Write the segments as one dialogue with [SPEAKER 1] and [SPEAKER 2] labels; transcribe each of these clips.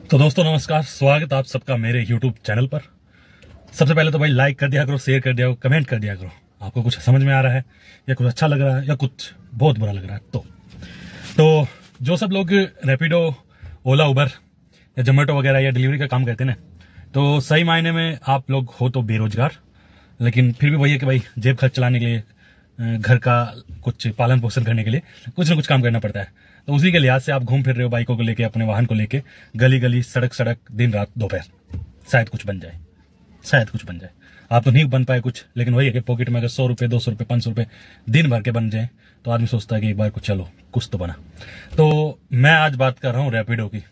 [SPEAKER 1] तो दोस्तों नमस्कार, स्वागत आप सबका मेरे YouTube चैनल पर। सबसे पहले तो भाई लाइक कर दिया करो, शेयर कर दिया करो, कमेंट कर दिया करो। आपको कुछ समझ में आ रहा है या कुछ अच्छा लग रहा है या कुछ बहुत बुरा लग रहा है तो जो सब लोग रैपिडो, ओला, उबर या जोमेटो वगैरह या डिलीवरी का काम करते हैं ना, तो सही मायने में आप लोग हो तो बेरोजगार, लेकिन फिर भी वही है कि भाई जेब खर्च चलाने के लिए, घर का कुछ पालन पोषण करने के लिए कुछ ना कुछ काम करना पड़ता है। तो उसी के लिहाज से आप घूम फिर रहे हो बाइकों को लेके, अपने वाहन को लेके, गली गली, सड़क सड़क, दिन रात दोपहर। शायद कुछ बन जाए, शायद कुछ बन जाए। आप तो नहीं बन पाए कुछ, लेकिन वही है कि पॉकेट में अगर 100 रुपए, 200 रुपए, 500 रुपए दिन भर के बन जाए तो आदमी सोचता है कि एक बार कुछ चलो कुछ तो बना। तो मैं आज बात कर रहा हूँ रैपिडो की।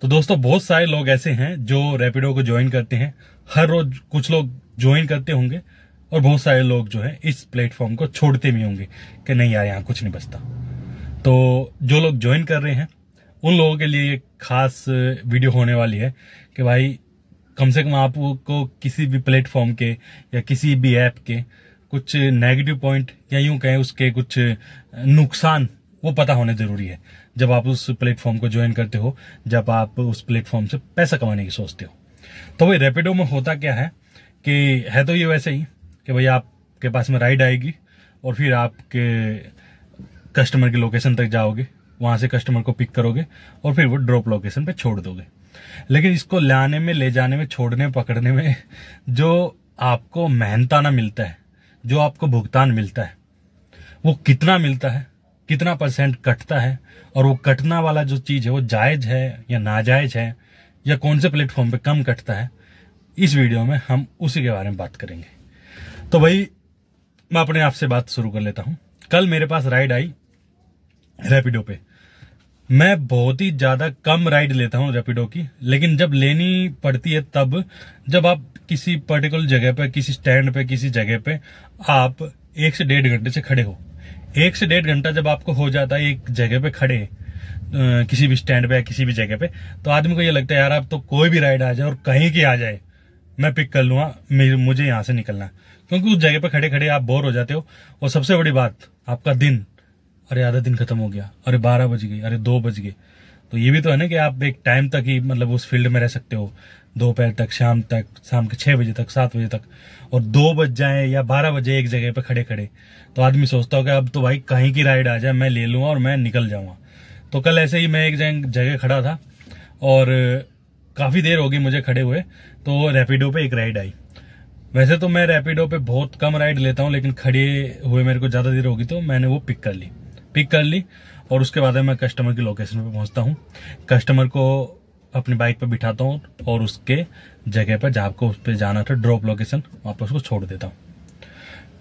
[SPEAKER 1] तो दोस्तों बहुत सारे लोग ऐसे हैं जो रैपिडो को ज्वाइन करते हैं। हर रोज कुछ लोग ज्वाइन करते होंगे और बहुत सारे लोग जो है इस प्लेटफॉर्म को छोड़ते भी होंगे कि नहीं यार यहाँ कुछ नहीं बचता। तो जो लोग ज्वाइन कर रहे हैं उन लोगों के लिए एक खास वीडियो होने वाली है कि भाई कम से कम आपको किसी भी प्लेटफॉर्म के या किसी भी ऐप के कुछ नेगेटिव पॉइंट या यूं कहें उसके कुछ नुकसान वो पता होने जरूरी है जब आप उस प्लेटफॉर्म को ज्वाइन करते हो, जब आप उस प्लेटफॉर्म से पैसा कमाने की सोचते हो। तो भाई रैपिडो में होता क्या है कि है तो ये वैसे ही कि भाई आपके पास में राइड आएगी और फिर आपके कस्टमर की लोकेशन तक जाओगे, वहां से कस्टमर को पिक करोगे और फिर वो ड्रॉप लोकेशन पे छोड़ दोगे। लेकिन इसको लाने में, ले जाने में, छोड़ने पकड़ने में जो आपको मेहनताना मिलता है, जो आपको भुगतान मिलता है, वो कितना मिलता है, कितना परसेंट कटता है, और वो कटना वाला जो चीज है वो जायज है या नाजायज है, या कौन से प्लेटफॉर्म पे कम कटता है, इस वीडियो में हम उसी के बारे में बात करेंगे। तो भाई मैं अपने आप से बात शुरू कर लेता हूं। कल मेरे पास राइड आई रैपिडो पे। मैं बहुत ही ज्यादा कम राइड लेता हूं रैपिडो की, लेकिन जब लेनी पड़ती है तब जब आप किसी पर्टिकुलर जगह पे, किसी स्टैंड पे, किसी जगह पे आप 1 से 1.5 घंटे से खड़े हो। 1 से 1.5 घंटा जब आपको हो जाता है एक जगह पे खड़े, किसी भी स्टैंड पे या किसी भी जगह पे, तो आदमी को ये लगता है यार अब तो कोई भी राइड आ जाए और कहीं की आ जाए मैं पिक कर लूंगा, मुझे यहां से निकलना। क्योंकि उस जगह पे खड़े खड़े आप बोर हो जाते हो। और सबसे बड़ी बात, आपका दिन, अरे आधा दिन खत्म हो गया, अरे 12 बज गई, अरे 2 बज गए। तो ये भी तो है ना कि आप एक टाइम तक ही मतलब उस फील्ड में रह सकते हो, दोपहर तक, शाम तक, शाम के 6 बजे तक, 7 बजे तक। और 2 बज जाए या 12 बजे एक जगह पे खड़े खड़े, तो आदमी सोचता हो कि अब तो भाई कहीं की राइड आ जाए, मैं ले लूंगा और मैं निकल जाऊंगा। तो कल ऐसे ही मैं एक जगह खड़ा था और काफी देर हो गई मुझे खड़े हुए, तो रैपिडो पे एक राइड आई। वैसे तो मैं रैपिडो पे बहुत कम राइड लेता हूं, लेकिन खड़े हुए मेरे को ज्यादा देर होगी तो मैंने वो पिक कर ली और उसके बाद मैं कस्टमर की लोकेशन पे पहुंचता हूं। कस्टमर को अपनी बाइक पे बिठाता हूं और उसके जगह पर जहां को उस पे जाना था, ड्रॉप लोकेशन, वहां पर उसको छोड़ देता हूं।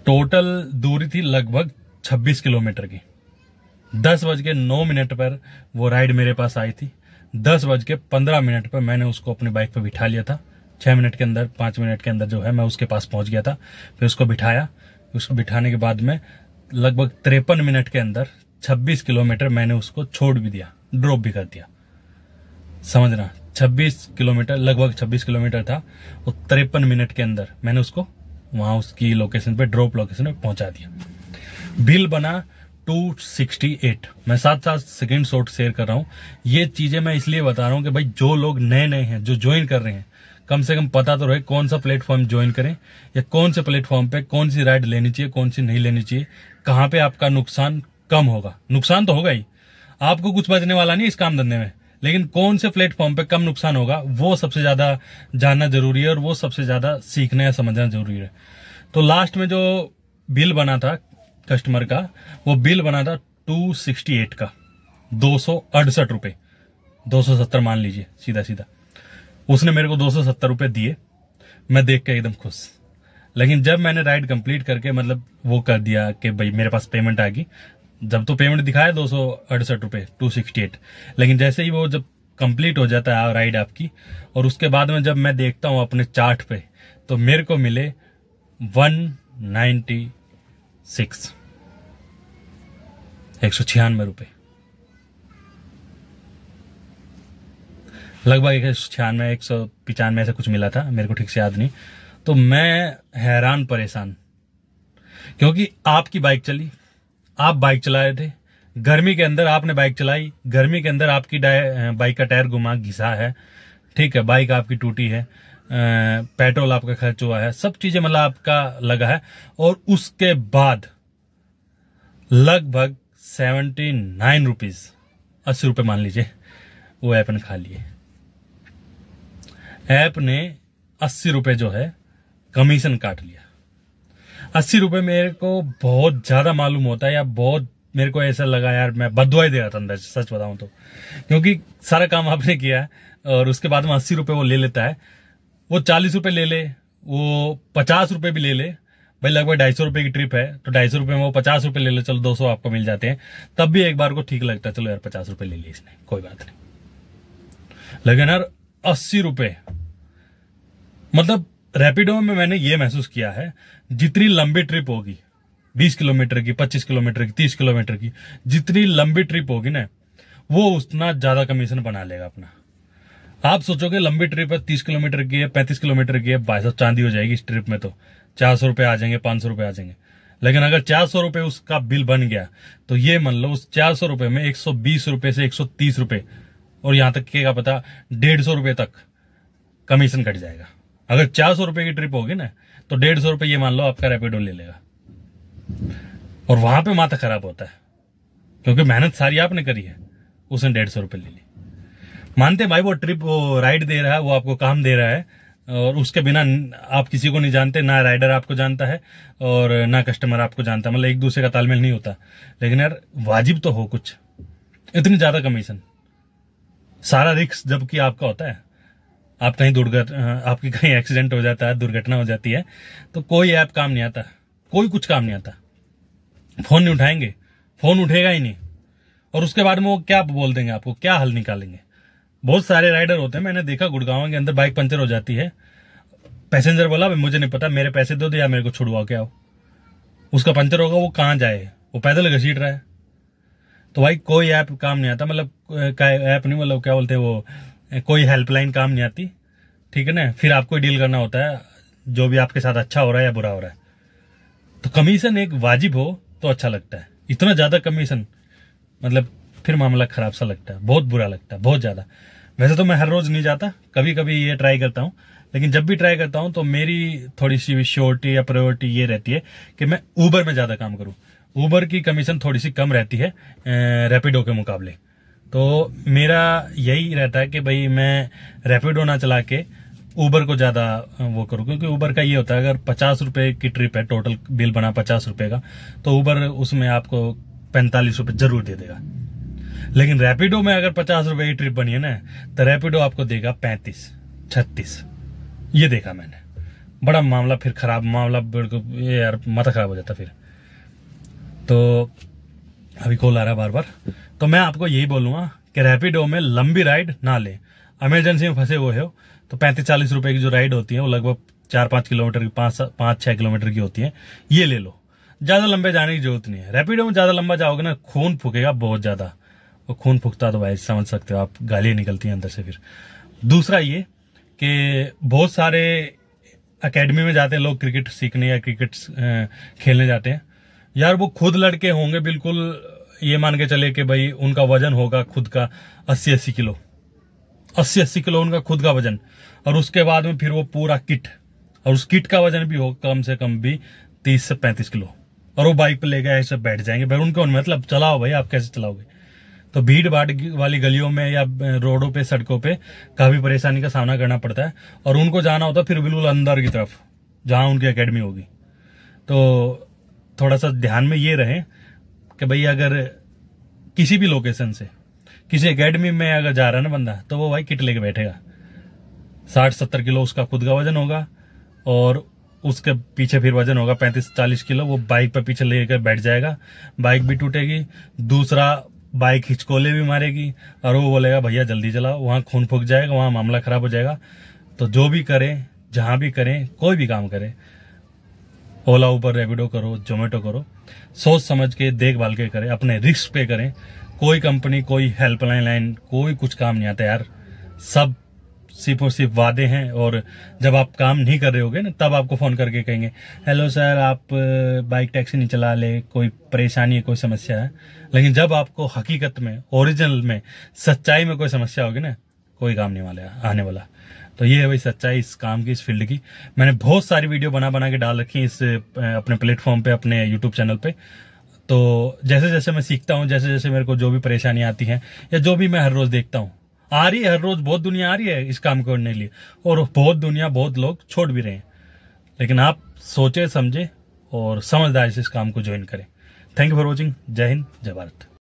[SPEAKER 1] टोटल दूरी थी लगभग 26 किलोमीटर की। 10:09 पर वो राइड मेरे पास आई थी। 10:15 पर मैंने उसको अपनी बाइक पे बिठा लिया था। 6 मिनट के अंदर, 5 मिनट के अंदर जो है मैं उसके पास पहुंच गया था। फिर उसको बिठाया। उसको बिठाने के बाद में लगभग 53 मिनट के अंदर 26 किलोमीटर मैंने उसको छोड़ भी दिया, ड्रॉप भी कर दिया। समझना, 26 किलोमीटर, लगभग 26 किलोमीटर था, और 53 मिनट के अंदर मैंने उसको वहां उसकी लोकेशन पे, ड्रॉप लोकेशन पे पहुंचा दिया। बिल बना 268। मैं साथ सेकंड शॉट शेयर कर रहा हूं। ये चीजें मैं इसलिए बता रहा हूं कि भाई जो लोग नए हैं, जो ज्वाइन कर रहे हैं, कम से कम पता तो रहे कौन सा प्लेटफॉर्म ज्वाइन करें या कौन से प्लेटफॉर्म पे कौन सी राइड लेनी चाहिए, कौन सी नहीं लेनी चाहिए, कहां पे आपका नुकसान कम होगा। नुकसान तो होगा ही, आपको कुछ बचने वाला नहीं इस काम धंधे में, लेकिन कौन से प्लेटफॉर्म पे कम नुकसान होगा वो सबसे ज्यादा जानना जरूरी है और वो सबसे ज्यादा सीखना या समझना जरूरी है। तो लास्ट में जो बिल बना था कस्टमर का, वो बिल बना था 268 का, 268 रुपए, 270 मान लीजिए सीधा सीधा। उसने मेरे को 270 रुपए दिए। मैं देख के एकदम खुश। लेकिन जब मैंने राइड कंप्लीट करके मतलब वो कर दिया कि भाई मेरे पास पेमेंट आ गई, जब तो पेमेंट दिखाया 268 रुपए, 268, लेकिन जैसे ही वो जब कंप्लीट हो जाता है राइड आपकी, और उसके बाद में जब मैं देखता हूं अपने चार्ट पे, तो मेरे को मिले 196, 196 रुपए, लगभग 196, 195 ऐसा कुछ मिला था, मेरे को ठीक से याद नहीं। तो मैं हैरान परेशान, क्योंकि आपकी बाइक चली, आप बाइक चला रहे थे, गर्मी के अंदर आपने बाइक चलाई, गर्मी के अंदर आपकी बाइक का टायर घुमा घिसा है, ठीक है, बाइक आपकी टूटी है, पेट्रोल आपका खर्च हुआ है, सब चीजें मतलब आपका लगा है, और उसके बाद लगभग 79 रुपीज, 80 रुपये मान लीजिए, वो ऐप ने खा लिए। ऐप ने 80 रुपये जो है कमीशन काट लिया। 80 रुपये मेरे को बहुत ज्यादा मालूम होता है, या बहुत मेरे को ऐसा लगा यार मैं बददुआ ही दे रहा था अंदर, सच बताऊं तो, क्योंकि सारा काम आपने किया है और उसके बाद में 80 रुपये वो ले लेता है। वो 40 रुपये ले ले, वो 50 रुपये भी ले ले, भाई लगभग 250 रुपये की ट्रिप है तो 250 रुपये में वो 50 रुपये ले ले, चलो 200 आपको मिल जाते हैं, तब भी एक बार को ठीक लगता है, चलो यार 50 रुपये ले लिए इसने, कोई बात नहीं। लेकिन यार 80 रुपये, मतलब रैपिडो में मैंने ये महसूस किया है, जितनी लंबी ट्रिप होगी, 20 किलोमीटर की, 25 किलोमीटर की, 30 किलोमीटर की, जितनी लंबी ट्रिप होगी ना, वो उतना ज्यादा कमीशन बना लेगा अपना। आप सोचोगे लंबी ट्रिप है, 30 किलोमीटर की है, 35 किलोमीटर की है, भाई साहब चांदी हो जाएगी इस ट्रिप में, तो 400 रुपये आ जाएंगे, 500 रुपये आ जाएंगे। लेकिन अगर 400 रुपये उसका बिल बन गया तो ये मान लो उस 400 रुपये में 120 रुपये से 130 रुपये, और यहां तक क्या पता 150 रुपये तक कमीशन कट जाएगा। अगर 400 रुपये की ट्रिप होगी ना तो 150 रुपये ये मान लो आपका रैपिडो ले लेगा, और वहां पे माथा खराब होता है, क्योंकि मेहनत सारी आपने करी है, उसने 150 रुपये ले ली। मानते भाई वो ट्रिप, वो राइड दे रहा है, वो आपको काम दे रहा है, और उसके बिना आप किसी को नहीं जानते, ना राइडर आपको जानता है और ना कस्टमर आपको जानता है, मतलब एक दूसरे का तालमेल नहीं होता। लेकिन यार वाजिब तो हो कुछ, इतनी ज्यादा कमीशन, सारा रिस्क जबकि आपका होता है, आप कहीं आपकी कहीं एक्सीडेंट हो जाता है, दुर्घटना हो जाती है, तो कोई ऐप काम नहीं आता, कोई कुछ काम नहीं आता, फोन नहीं उठाएंगे, फोन उठेगा ही नहीं, और उसके बाद में वो क्या बोल देंगे आपको, क्या हल निकालेंगे। बहुत सारे राइडर होते हैं, मैंने देखा गुड़गांव के अंदर बाइक पंचर हो जाती है, पैसेंजर बोला मुझे नहीं पता, मेरे पैसे दो या मेरे को छुड़वा के आओ। उसका पंचर होगा, वो कहां जाए, वो पैदल घसीट रहा है। तो भाई कोई ऐप काम नहीं आता, मतलब ऐप नहीं, मतलब क्या बोलते हैं वो, कोई हेल्पलाइन काम नहीं आती, ठीक है ना। फिर आपको डील करना होता है जो भी आपके साथ अच्छा हो रहा है या बुरा हो रहा है। तो कमीशन एक वाजिब हो तो अच्छा लगता है, इतना ज्यादा कमीशन मतलब फिर मामला खराब सा लगता है, बहुत बुरा लगता है, बहुत ज्यादा। वैसे तो मैं हर रोज नहीं जाता, कभी कभी ये ट्राई करता हूँ, लेकिन जब भी ट्राई करता हूँ तो मेरी थोड़ी सी श्योरिटी या प्रायोरिटी ये रहती है कि मैं उबर में ज्यादा काम करूँ। उबर की कमीशन थोड़ी सी कम रहती है रैपिडो के मुकाबले, तो मेरा यही रहता है कि भाई मैं रैपिडो ना चला के उबर को ज्यादा वो करूँ, क्योंकि उबर का ये होता है अगर 50 रुपए की ट्रिप है, टोटल बिल बना 50 रुपए का, तो उबर उसमें आपको 45 रुपए जरूर दे देगा। लेकिन रैपिडो में अगर 50 रुपए की ट्रिप बनी है ना, तो रैपिडो आपको देगा 35, 36, ये देखा मैंने। बड़ा मामला फिर खराब, मामला ये यार माथा खराब हो जाता फिर। तो अभी कॉल आ रहा है बार बार, तो मैं आपको यही बोलूंगा कि रैपिडो में लंबी राइड ना ले। इमरजेंसी में फंसे हुए हो तो 35-40 रुपए की जो राइड होती है वो लगभग 4-5 किलोमीटर की, 5-6 किलोमीटर की होती है, ये ले लो। ज्यादा लंबे जाने की जरूरत नहीं है। रैपिडो में ज्यादा लंबा जाओगे ना, खून फूकेगा बहुत ज्यादा, और खून फूकता तो भाई समझ सकते हो आप, गालियां निकलती हैं अंदर से। फिर दूसरा ये कि बहुत सारे एकेडमी में जाते हैं लोग क्रिकेट सीखने या क्रिकेट खेलने जाते हैं, यार वो खुद लड़के होंगे बिल्कुल, ये मान के चले कि भाई उनका वजन होगा खुद का 80-80 किलो, 80-80 किलो उनका खुद का वजन, और उसके बाद में फिर वो पूरा किट, और उस किट का वजन भी हो कम से कम भी 30 से 35 किलो, और वो बाइक पे ले गए ऐसे बैठ जाएंगे। भाई उनको मतलब चलाओ भाई, आप कैसे चलाओगे। तो भीड़ भाड़ वाली गलियों में या रोडों पे, सड़कों पे काफी परेशानी का सामना करना पड़ता है, और उनको जाना होता है फिर बिल्कुल अंदर की तरफ जहां उनकी एकेडमी होगी। तो थोड़ा सा ध्यान में ये रहे कि भाई अगर किसी भी लोकेशन से किसी एकेडमी में अगर जा रहा है ना बंदा, तो वो भाई किट लेके बैठेगा। 60-70 किलो उसका खुद का वजन होगा, और उसके पीछे फिर वजन होगा 35-40 किलो, वो बाइक पे पीछे लेकर बैठ जाएगा, बाइक भी टूटेगी, दूसरा बाइक हिचकोले भी मारेगी, और वो बोलेगा भैया जल्दी चलाओ, वहां खून फूक जाएगा, वहां मामला खराब हो जाएगा। तो जो भी करें, जहां भी करें, कोई भी काम करें, ओला उबर रैपिडो करो, जोमेटो करो, सोच समझ के देखभाल के करें, अपने रिस्क पे करें। कोई कंपनी, कोई हेल्पलाइन, कोई कुछ काम नहीं आता यार, सब सिर्फ और सिर्फ वादे हैं, और जब आप काम नहीं कर रहे होगे ना, तब आपको फोन करके कहेंगे हेलो सर आप बाइक टैक्सी नहीं चला ले, कोई परेशानी है, कोई समस्या है। लेकिन जब आपको हकीकत में, ओरिजिनल में, सच्चाई में कोई समस्या होगी ना, कोई काम नहीं वाला आने वाला। तो ये है भाई सच्चाई इस काम की, इस फील्ड की। मैंने बहुत सारी वीडियो बना के डाल रखी है इस अपने प्लेटफॉर्म पे, अपने यूट्यूब चैनल पे। तो जैसे जैसे मैं सीखता हूँ, जैसे जैसे मेरे को जो भी परेशानी आती है या जो भी मैं हर रोज देखता हूँ, आ रही है हर रोज बहुत दुनिया आ रही है इस काम को करने के लिए, और बहुत लोग छोड़ भी रहे हैं। लेकिन आप सोचे समझे और समझदारी से इस काम को ज्वाइन करें। Thank you for watching. जय हिंद, जय भारत।